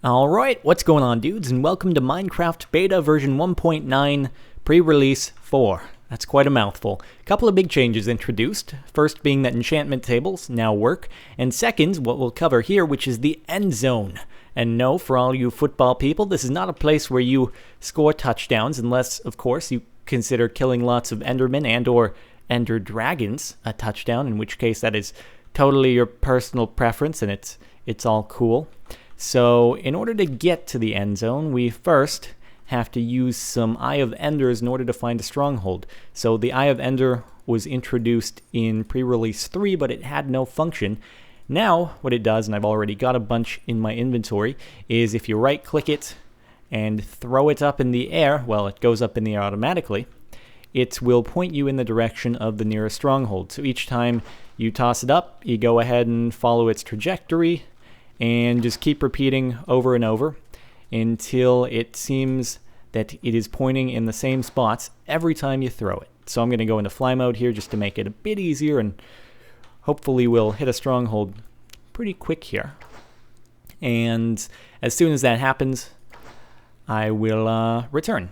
Alright, what's going on, dudes, and welcome to Minecraft Beta version 1.9 pre-release 4. That's quite a mouthful. A couple of big changes introduced, first being that enchantment tables now work, and second, what we'll cover here, which is the end zone. And no, for all you football people, this is not a place where you score touchdowns, unless, of course, you consider killing lots of endermen and or ender dragons a touchdown, in which case that is totally your personal preference, and it's all cool. So in order to get to the end zone, we first have to use some Eye of Enders in order to find a stronghold. So the Eye of Ender was introduced in pre-release 3, but it had no function. Now what it does, and I've already got a bunch in my inventory, is if you right click it and throw it up in the air, well, it goes up in the air automatically, it will point you in the direction of the nearest stronghold. So each time you toss it up, you go ahead and follow its trajectory, and just keep repeating over and over until it seems that it is pointing in the same spots every time you throw it. So I'm going to go into fly mode here just to make it a bit easier, and hopefully we'll hit a stronghold pretty quick here. And as soon as that happens, I will return.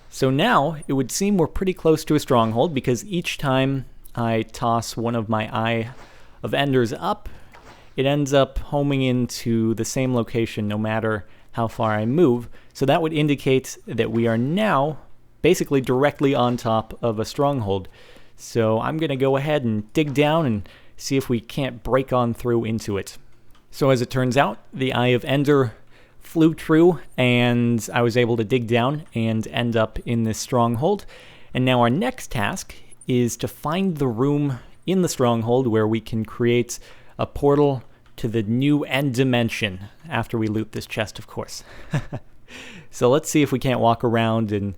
So now it would seem we're pretty close to a stronghold, because each time I toss one of my Eye of Enders up, it ends up homing into the same location no matter how far I move. So that would indicate that we are now basically directly on top of a stronghold. So I'm going to go ahead and dig down and see if we can't break on through into it. So as it turns out, the Eye of Ender flew true, and I was able to dig down and end up in this stronghold. And now our next task is to find the room in the stronghold where we can create a portal to the new end dimension, after we loot this chest, of course. So let's see if we can't walk around and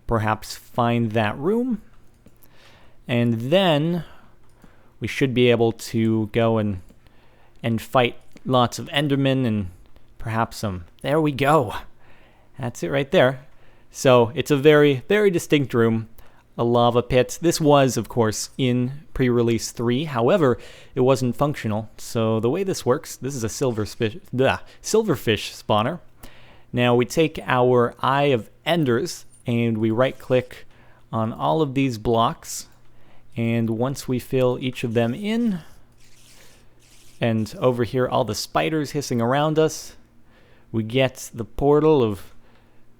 perhaps find that room. And then we should be able to go and fight lots of endermen and perhaps some... There we go. That's it right there. So it's a very, very distinct room. A lava pit. This was, of course, in pre-release 3. However, it wasn't functional. So the way this works, this is a silverfish spawner. Now we take our Eye of Enders and we right-click on all of these blocks. And once we fill each of them in, and over here all the spiders hissing around us, we get the portal of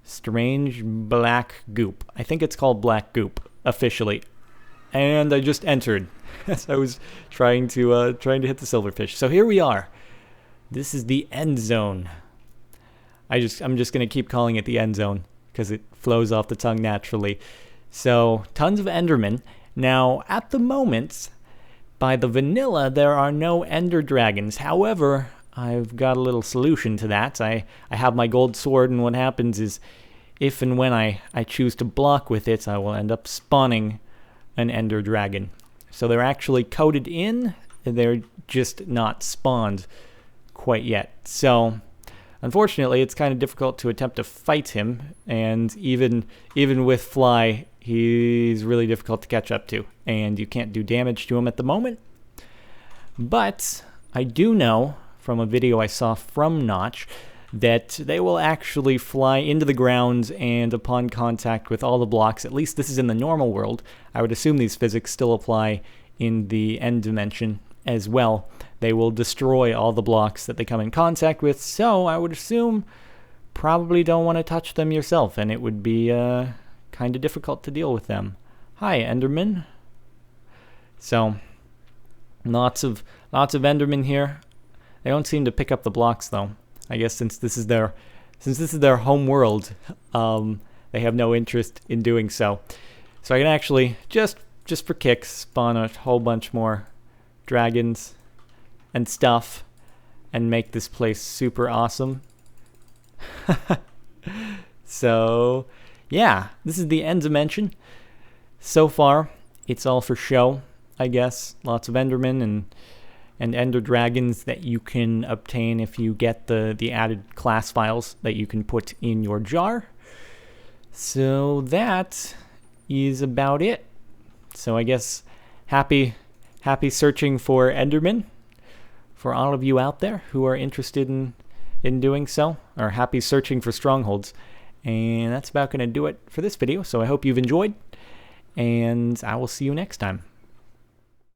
strange black goop. I think it's called black goop officially, and I just entered as I was trying to hit the silverfish. So here we are. This is the end zone. I'm just gonna keep calling it the end zone because it flows off the tongue naturally. So tons of endermen. Now at the moment, by the vanilla, there are no ender dragons. However, I've got a little solution to that. I have my gold sword, and what happens is if and when I choose to block with it, I will end up spawning an ender dragon. So they're actually coded in, they're just not spawned quite yet. So unfortunately, it's kind of difficult to attempt to fight him, and even with fly, he's really difficult to catch up to, and you can't do damage to him at the moment. But I do know from a video I saw from Notch that they will actually fly into the ground, and upon contact with all the blocks, at least this is in the normal world, I would assume these physics still apply in the end dimension as well. They will destroy all the blocks that they come in contact with, so I would assume probably don't want to touch them yourself, and it would be kind of difficult to deal with them. Hi, Enderman. So lots of Endermen here. They don't seem to pick up the blocks though. I guess since this is their home world, they have no interest in doing so. So I can actually just for kicks spawn a whole bunch more dragons and stuff and make this place super awesome. So yeah, this is the end dimension. So far, it's all for show, I guess. Lots of endermen and ender dragons that you can obtain if you get the added class files that you can put in your jar. So that is about it. So I guess happy searching for endermen for all of you out there who are interested in in doing so, or happy searching for strongholds. And that's about going to do it for this video, so I hope you've enjoyed, and I will see you next time.